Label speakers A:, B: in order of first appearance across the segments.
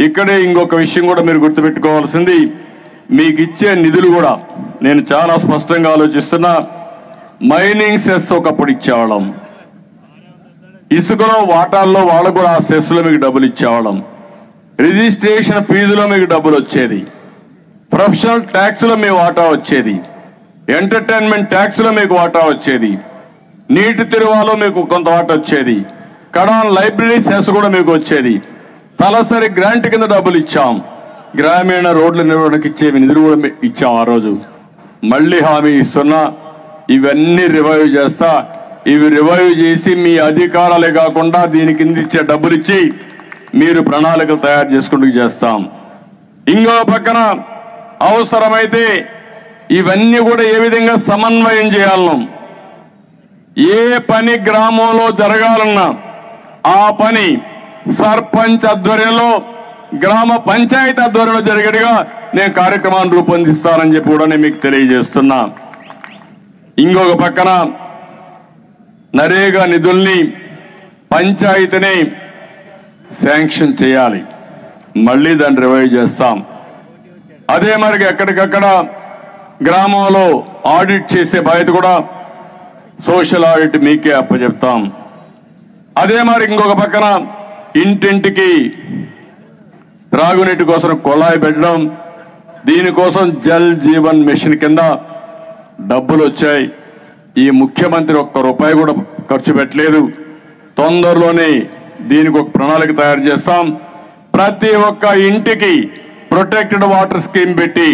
A: ఇక్కడే ఇంకొక విషయం కూడా మీరు గుర్తుపెట్టుకోవాల్సింది, మీకు ఇచ్చే నిధులు కూడా నేను చాలా స్పష్టంగా ఆలోచిస్తున్నా. మైనింగ్ సెస్ ఒకప్పుడు ఇచ్చేవాళ్ళం, ఇసుకలో వాటాల్లో వాళ్ళకు కూడా ఆ సెస్లో మీకు డబ్బులు ఇచ్చేవాళ్ళం, రిజిస్ట్రేషన్ ఫీజులో మీకు డబ్బులు వచ్చేది, ప్రొఫెషనల్ ట్యాక్స్లో మీ వాటా వచ్చేది, ఎంటర్టైన్మెంట్ ట్యాక్స్లో మీకు వాటా వచ్చేది, నీటి తిరువాలో మీకు కొంత వాటా వచ్చేది, కడాన్ లైబ్రరీ సెస్ కూడా మీకు వచ్చేది, తలసరి గ్రాంట్ కింద డబ్బులు ఇచ్చాం, గ్రామీణ రోడ్ల నిర్వహణకు ఇచ్చే నిధులు కూడా ఇచ్చాం. ఆ రోజు మళ్ళీ హామీ ఇస్తున్నా, ఇవన్నీ రివైవ్ చేస్తా. ఇవి రివైవ్ చేసి మీ అధికారాలే కాకుండా దీని కింద ఇచ్చే డబ్బులు ఇచ్చి మీరు ప్రణాళికలు తయారు చేసుకుంటూ చేస్తాం. ఇంకో పక్కన అవసరమైతే ఇవన్నీ కూడా ఏ విధంగా సమన్వయం చేయాలను, ఏ పని గ్రామంలో జరగాలన్నా ఆ పని సర్పంచ్ ఆధ్వర్యంలో, గ్రామ పంచాయతీ ఆధ్వర్యంలో జరిగేట్టుగా నేను కార్యక్రమాన్ని రూపొందిస్తానని చెప్పి కూడా నేను మీకు తెలియజేస్తున్నా. ఇంకొక పక్కన నరేగా నిధుల్ని పంచాయతీని శాంక్షన్ చేయాలి, మళ్ళీ దాన్ని రివైవ్ చేస్తాం. అదే మరి ఎక్కడికక్కడ గ్రామంలో ఆడిట్ చేసే బాధ్యత కూడా సోషల్ ఆడిట్ మీకే అప్పచెప్తాం. అదే మరి ఇంకొక పక్కన ఇంటింటికి త్రాగునీటి కోసం కొళాయి పెట్టడం, దీనికోసం జల్ జీవన్ మిషన్ కింద డబ్బులు వచ్చాయి. ఈ ముఖ్యమంత్రి ఒక్క రూపాయి కూడా ఖర్చు పెట్టలేదు. తొందరలోనే దీనికి ఒక ప్రణాళిక తయారు చేస్తాం. ప్రతి ఒక్క ఇంటికి ప్రొటెక్టెడ్ వాటర్ స్కీమ్ పెట్టి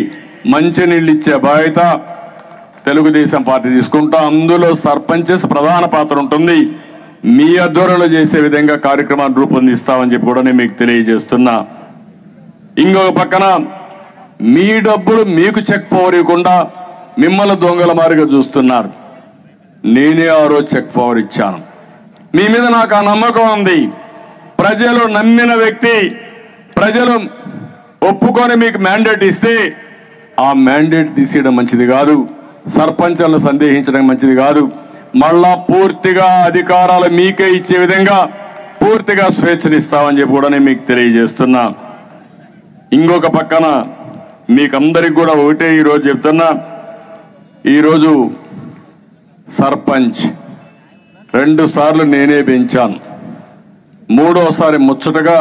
A: మంచినీళ్ళు ఇచ్చే బాధ్యత తెలుగుదేశం పార్టీ తీసుకుంటాం. అందులో సర్పంచెస్ ప్రధాన పాత్ర ఉంటుంది. మీ ఆధ్వర్యంలో చేసే విధంగా కార్యక్రమాన్ని రూపొందిస్తామని చెప్పి కూడా నేను మీకు తెలియజేస్తున్నా. ఇంకొక పక్కన మీ డబ్బులు మీకు చెక్ పవర్ ఇవ్వకుండా మిమ్మల్ని దొంగల మారిగా చూస్తున్నారు. నేనే ఆ రోజు చెక్ పవర్ ఇచ్చాను. మీ మీద నాకు ఆ నమ్మకం ఉంది. ప్రజలు నమ్మిన వ్యక్తి, ప్రజలు ఒప్పుకొని మీకు మ్యాండేట్ ఇస్తే ఆ మ్యాండేట్ తీసేయడం మంచిది కాదు, సర్పంచులను సందేహించడం మంచిది కాదు. మళ్ళా పూర్తిగా అధికారాలు మీకే ఇచ్చే విధంగా పూర్తిగా స్వేచ్ఛనిస్తామని చెప్పి కూడా నేను మీకు తెలియజేస్తున్నా. ఇంకొక పక్కన మీకందరికి కూడా ఒకటే ఈరోజు చెప్తున్నా, ఈరోజు సర్పంచ్ 2 సార్లు నేనే పెంచాను. 3వసారి ముచ్చటగా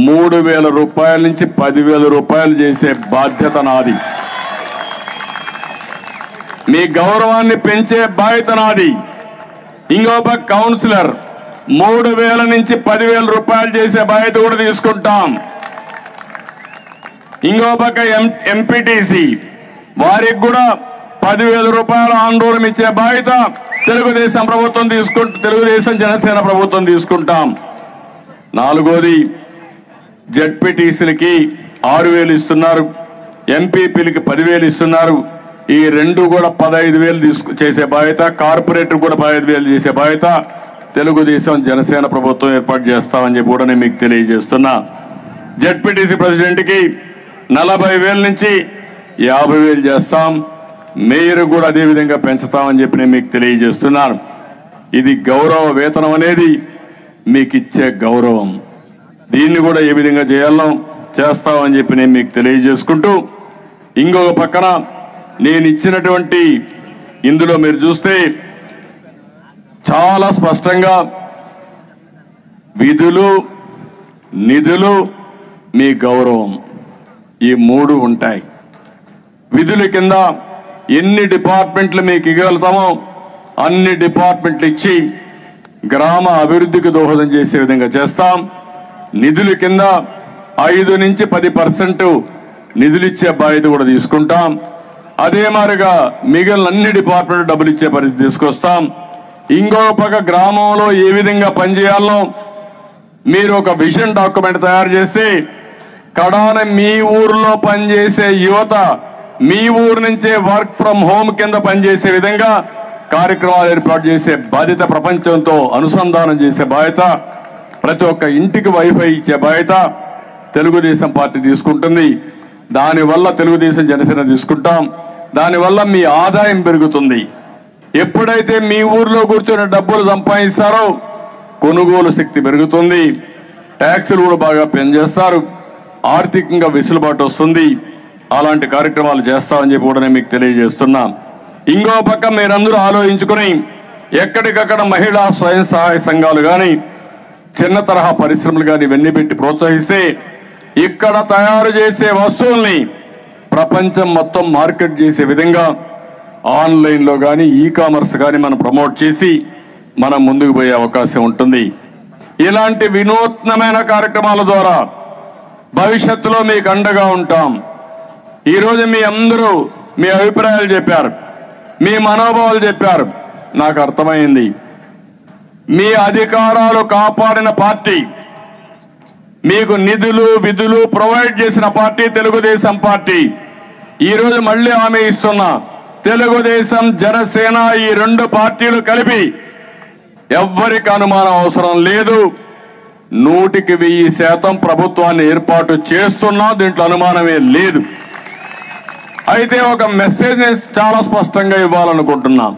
A: 3,000 రూపాయల నుంచి 10,000 రూపాయలు చేసే బాధ్యత నాది. మీ గౌరవాన్ని పెంచే బాధ్యత నాది. ఇంకొక కౌన్సిలర్ 3,000 నుంచి 10,000 రూపాయలు చేసే బాధ్యత కూడా తీసుకుంటాం. ఇంకో పక్క ఎంపీటీసీ వారికి కూడా 10,000 రూపాయల ఆందోళన ఇచ్చే బాధ్యత తెలుగుదేశం ప్రభుత్వం తెలుగుదేశం జనసేన ప్రభుత్వం తీసుకుంటాం. 4వది జడ్పీటీసీలకి 6,000 ఇస్తున్నారు, ఎంపీపీలకి 10,000 ఇస్తున్నారు. ఈ 2 కూడా 15,000 చేసే బాధ్యత, కార్పొరేటర్ కూడా 15,000 చేసే బాధ్యత తెలుగుదేశం జనసేన ప్రభుత్వం ఏర్పాటు చేస్తామని చెప్పి కూడా నేను మీకు తెలియజేస్తున్నా. జడ్పీటీసీ ప్రెసిడెంట్కి 40,000 నుంచి 50,000 చేస్తాం. మేయర్ కూడా అదే విధంగా పెంచుతామని చెప్పి నేను మీకు తెలియజేస్తున్నాను. ఇది గౌరవ వేతనం అనేది మీకు ఇచ్చే గౌరవం. దీన్ని కూడా ఏ విధంగా చేయాలో చేస్తామని చెప్పి నేను మీకు తెలియజేసుకుంటూ, ఇంకొక పక్కన నేను ఇచ్చినటువంటి ఇందులో మీరు చూస్తే చాలా స్పష్టంగా విధులు, నిధులు, మీ గౌరవం ఈ 3 ఉంటాయి. విధుల కింద ఎన్ని డిపార్ట్మెంట్లు మీకు ఇవ్వగలుగుతామో అన్ని డిపార్ట్మెంట్లు ఇచ్చి గ్రామ అభివృద్ధికి దోహదం చేసే విధంగా చేస్తాం. నిధుల కింద 5 నుంచి 10% నిధులు ఇచ్చే బాధ్యత కూడా తీసుకుంటాం. అదే మాదిరిగా మిగిలిన అన్ని డిపార్ట్మెంట్ డబ్బులు ఇచ్చే పరిస్థితి తీసుకొస్తాం. ఇంకో పక్క గ్రామంలో ఏ విధంగా పనిచేయాలో మీరు ఒక విజన్ డాక్యుమెంట్ తయారు చేసి కడాన మీ ఊర్లో పనిచేసే యువత మీ ఊరు నుంచే వర్క్ ఫ్రం హోమ్ కింద పనిచేసే విధంగా కార్యక్రమాలు ఏర్పాటు చేసే బాధ్యత, ప్రపంచంతో అనుసంధానం చేసే బాధ్యత, ప్రతి ఒక్క ఇంటికి వైఫై ఇచ్చే బాధ్యత తెలుగుదేశం పార్టీ తీసుకుంటుంది. దానివల్ల తెలుగుదేశం జనసేన తీసుకుంటాం. దానివల్ల మీ ఆదాయం పెరుగుతుంది. ఎప్పుడైతే మీ ఊర్లో కూర్చొని డబ్బులు సంపాదిస్తారో కొనుగోలు శక్తి పెరుగుతుంది, ట్యాక్సులు కూడా బాగా పెంచేస్తారు. ఆర్థికంగా వెసులుబాటు వస్తుంది. అలాంటి కార్యక్రమాలు చేస్తామని చెప్పి కూడా నేను మీకు తెలియజేస్తున్నా. ఇంకో పక్క మీరందరూ ఆలోచించుకుని ఎక్కడికక్కడ మహిళా స్వయం సహాయ సంఘాలు కానీ చిన్న తరహా పరిశ్రమలు కానీ ఇవన్నీ పెట్టి ప్రోత్సహిస్తే ఇక్కడ తయారు చేసే వస్తువుల్ని ప్రపంచం మొత్తం మార్కెట్ చేసే విధంగా ఆన్లైన్లో కానీ ఈ-కామర్స్ కానీ మనం ప్రమోట్ చేసి మనం ముందుకు పోయే అవకాశం ఉంటుంది. ఇలాంటి వినూత్నమైన కార్యక్రమాల ద్వారా భవిష్యత్తులో మీకు అండగా ఉంటాం. ఈరోజు మీ అందరూ మీ అభిప్రాయాలు చెప్పారు, మీ మనోభావాలు చెప్పారు. నాకు అర్థమైంది. మీ అధికారాలు కాపాడిన పార్టీ, మీకు నిధులు విధులు ప్రొవైడ్ చేసిన పార్టీ తెలుగుదేశం పార్టీ. ఈరోజు మళ్ళీ హామీ ఇస్తున్నా, తెలుగుదేశం జనసేన ఈ రెండు పార్టీలు కలిపి ఎవ్వరికి అనుమానం అవసరం లేదు. 100% ప్రభుత్వాన్ని ఏర్పాటు చేస్తున్నా, దీంట్లో అనుమానమే లేదు. అయితే ఒక మెసేజ్ చాలా స్పష్టంగా ఇవ్వాలనుకుంటున్నాం.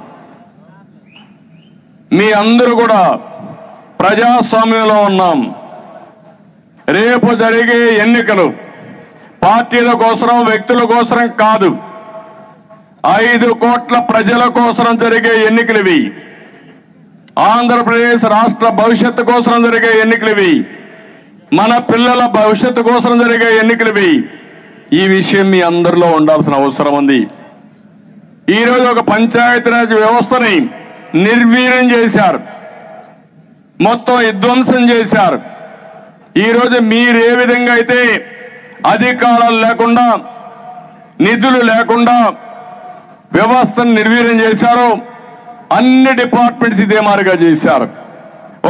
A: మీ అందరూ కూడా ప్రజాస్వామ్యంలో ఉన్నాం. రేపు జరిగే ఎన్నికలు పార్టీల కోసం వ్యక్తుల కోసం కాదు, 5 కోట్ల ప్రజల కోసం జరిగే ఎన్నికలు ఇవి. ఆంధ్రప్రదేశ్ రాష్ట్ర భవిష్యత్తు కోసం జరిగే ఎన్నికలు ఇవి. మన పిల్లల భవిష్యత్తు కోసం జరిగే ఎన్నికలు ఇవి. ఈ విషయం మీ అందరిలో ఉండాల్సిన అవసరం ఉంది. ఈరోజు ఒక పంచాయతీరాజ్ వ్యవస్థని నిర్వీర్యం చేశారు, మొత్తం విధ్వంసం చేశారు. ఈరోజు మీరు ఏ విధంగా అయితే అధికారాలు లేకుండా నిధులు లేకుండా వ్యవస్థను నిర్వీర్యం చేశారో అన్ని డిపార్ట్మెంట్స్ ఇదే మాదిరిగా చేశారు.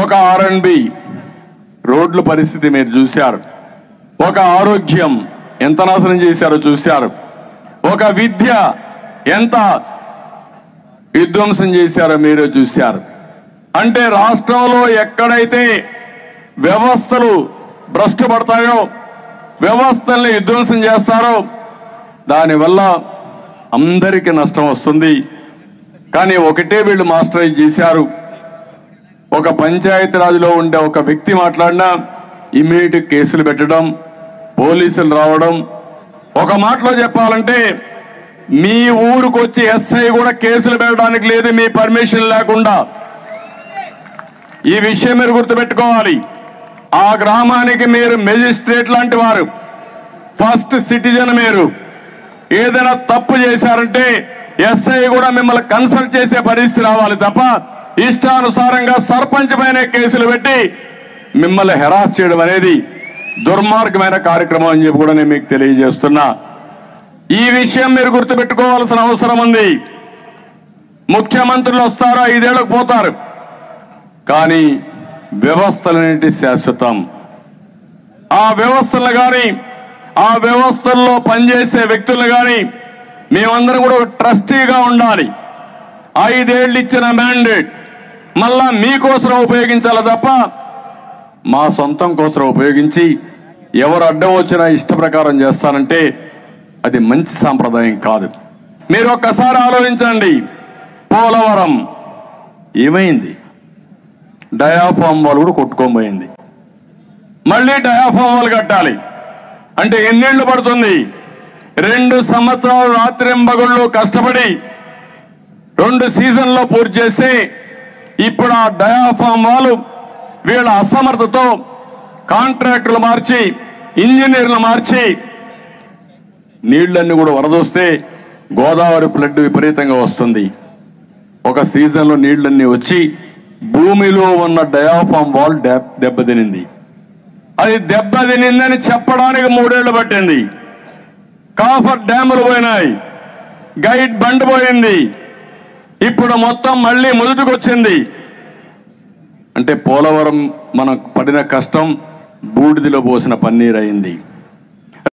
A: ఒక R&B రోడ్ల పరిస్థితి మీరు చూశారు, ఒక ఆరోగ్యం ఎంత నాశనం చేశారో చూశారు, ఒక విద్య ఎంత విధ్వంసం చేశారో మీరే చూశారు. అంటే రాష్ట్రంలో ఎక్కడైతే వ్యవస్థలు భ్రష్టు పడతాయో, వ్యవస్థల్ని విధ్వంసం చేస్తారో దానివల్ల అందరికీ నష్టం వస్తుంది. కానీ ఒకటే వీళ్ళు మాస్టరైజ్ చేశారు. ఒక పంచాయతీరాజ్లో ఉండే ఒక వ్యక్తి మాట్లాడినా ఇమీడియట్ కేసులు పెట్టడం, పోలీసులు రావడం. ఒక మాటలో చెప్పాలంటే మీ ఊరికి వచ్చి ఎస్ఐ కూడా కేసులు పెట్టడానికి లేదు మీ పర్మిషన్ లేకుండా. ఈ విషయం మీరు గుర్తుపెట్టుకోవాలి. ఆ గ్రామానికి మీరు మెజిస్ట్రేట్ లాంటి వారు, ఫస్ట్ సిటిజన్. మీరు ఏదైనా తప్పు చేశారంటే ఎస్ఐ కూడా మిమ్మల్ని కన్సల్ట్ చేసే పరిస్థితి రావాలి తప్ప ఇష్టానుసారంగా సర్పంచ్ పైన కేసులు పెట్టి మిమ్మల్ని హెరాస్ చేయడం అనేది దుర్మార్గమైన కార్యక్రమం అని చెప్పి కూడా నేను మీకు తెలియజేస్తున్నా. ఈ విషయం మీరు గుర్తుపెట్టుకోవాల్సిన అవసరం ఉంది. ముఖ్యమంత్రులు వస్తారో 5 ఏళ్లకు పోతారు, కానీ వ్యవస్థలనేటి శాశ్వతం. ఆ వ్యవస్థలు కానీ ఆ వ్యవస్థల్లో పనిచేసే వ్యక్తులు కానీ మేమందరం కూడా ట్రస్టీగా ఉండాలి. 5 ఏళ్ళు ఇచ్చిన మ్యాండేట్ మళ్ళా మీకోసం ఉపయోగించాలి తప్ప మా సొంతం కోసం ఉపయోగించి ఎవరు అడ్డం వచ్చినా ఇష్ట ప్రకారం చేస్తానంటే అది మంచి సాంప్రదాయం కాదు. మీరు ఒక్కసారి ఆలోచించండి. పోలవరం ఏమైంది? డయాఫామ్ వాళ్ళు కూడా కొట్టుకోబోయింది. మళ్ళీ డయాఫామ్ వాళ్ళు కట్టాలి అంటే ఎన్నేళ్లు పడుతుంది? 2 సంవత్సరాలు రాత్రింబగళ్ళు కష్టపడి 2 సీజన్లో పూర్తి చేసి ఇప్పుడు ఆ డయాఫామ్ వాళ్ళు వీళ్ళ అసమర్థతో కాంట్రాక్టులు మార్చి ఇంజనీర్లు మార్చి నీళ్లన్నీ కూడా వరదొస్తే గోదావరి ఫ్లడ్ విపరీతంగా వస్తుంది. ఒక సీజన్లో నీళ్లన్నీ వచ్చి భూమిలో ఉన్న డయాఫామ్ వాల్ దెబ్బతినింది. అది దెబ్బతినిందని చెప్పడానికి 3 ఏళ్లు పట్టింది. కాఫర్ డ్యాములు పోయినాయి, గైడ్ బండ్ పోయింది, ఇప్పుడు మొత్తం మళ్ళీ మొదటికి వచ్చింది. అంటే పోలవరం మనం పడిన కష్టం బూడిదిలో పోసిన పన్నీర్ అయింది.